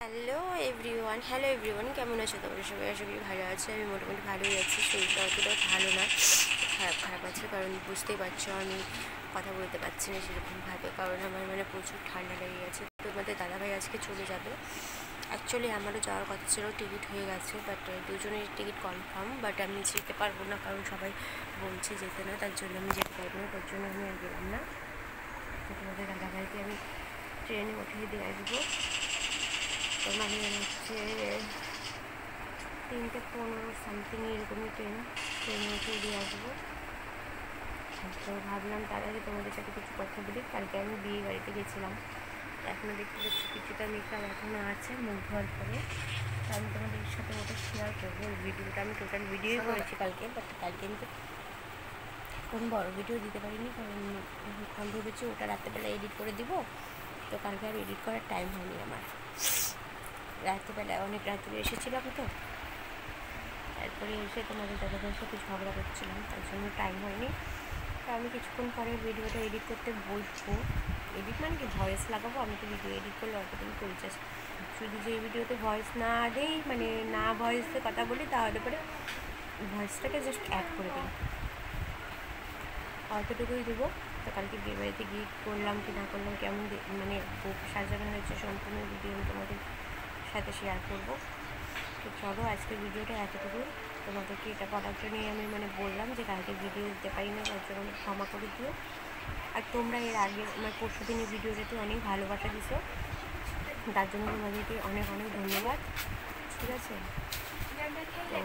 Hello everyone কেমন আছো তোমরা সবাই? আশা করি ভালো আছে। আমি মোটামুটি ভালোই আছি। শরীরটা অতটাও ভালো না, খারাপ আছে। কারণ বুঝতেই পারছো আমি কথা বলতে পারছি না সেরকমভাবে, কারণ আমার প্রচুর ঠান্ডা লেগে গেছে। তো তোমাদের দাদাভাই আজকে চলে যাবে। অ্যাকচুয়ালি আমারও যাওয়ার কথা ছিল, টিকিট হয়ে গেছে, বাট দুজনের টিকিট কনফার্ম। বাট আমি যেতে পারবো না, কারণ সবাই বলছে যেতে না, তার জন্য আমি যেতে পারবো না, তার জন্য আমি আর গেলাম না। তো তোমাদের দাদাভাইকে আমি ট্রেনে উঠিয়ে দিয়ে আসবো। তো হচ্ছে 3:15 সামথিং এরকমই ট্রেনে উঠে দিয়ে আসবো। তো ভাবলাম তার আগে তোমাদের সাথে কিছু কথা বলি। কালকে আমি বিয়ে বাড়িতে গেছিলাম, এখনও দেখতে পাচ্ছি কিছুটা মেকআপ এখনও আছে মুখ ধোয়ার পরে। তো আমি তোমাদের সাথে ওটা শেয়ার করবো। ওই ভিডিওটা আমি টোটাল ভিডিওই করেছি কালকে, বাট কালকে আমি কোনো বড় ভিডিও দিতে পারিনি, কারণ আমি ভেবেছি ওটা রাত্রেবেলা এডিট করে দিব। তো কালকে আর এডিট করার টাইম হয়নি আমার। রাত্রেবেলা অনেক রাত্রে এসেছিলাম, তো তারপরে এসে তোমাদের দাদাদের সাথে ঝগড়া করছিলাম, তার জন্য টাইম হয়নি। তো আমি কিছুক্ষণ পরে ভিডিওটা এডিট করতে বসবো। এডিট মানে কি, ভয়েস লাগাবো। আমি তো ভিডিও এডিট করলে অতদিন করি, জাস্ট শুধু যে ভিডিওতে ভয়েস না দেই, না ভয়েসে কথা বলি, তাহলে পরে ভয়েসটাকে জাস্ট অ্যাড করে দিই, অতটুকুই দেবো। তো কালকে বিয়ে বাড়িতে গিয়ে করলাম কি না করলাম, কেমন বুক সাজানো হয়েছে, সম্পূর্ণ ভিডিও আমি তোমাদের সাথে শেয়ার করবো। তো চলো আজকের ভিডিওটা এতটুকুই। তোমাদেরকে এটা বলার জন্যই আমি বললাম যে কালকে ভিডিও দিতে পারি না, তার জন্য ক্ষমা করে দিও। আর তোমরা এর আগে পরশু দিনের ভিডিওটাতে অনেক ভালোবাসা দিছো, তার জন্য তোমাদেরকে অনেক অনেক ধন্যবাদ। ঠিক আছে, তো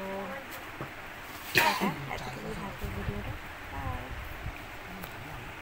এতটুকুই থাকবে ভিডিওটা।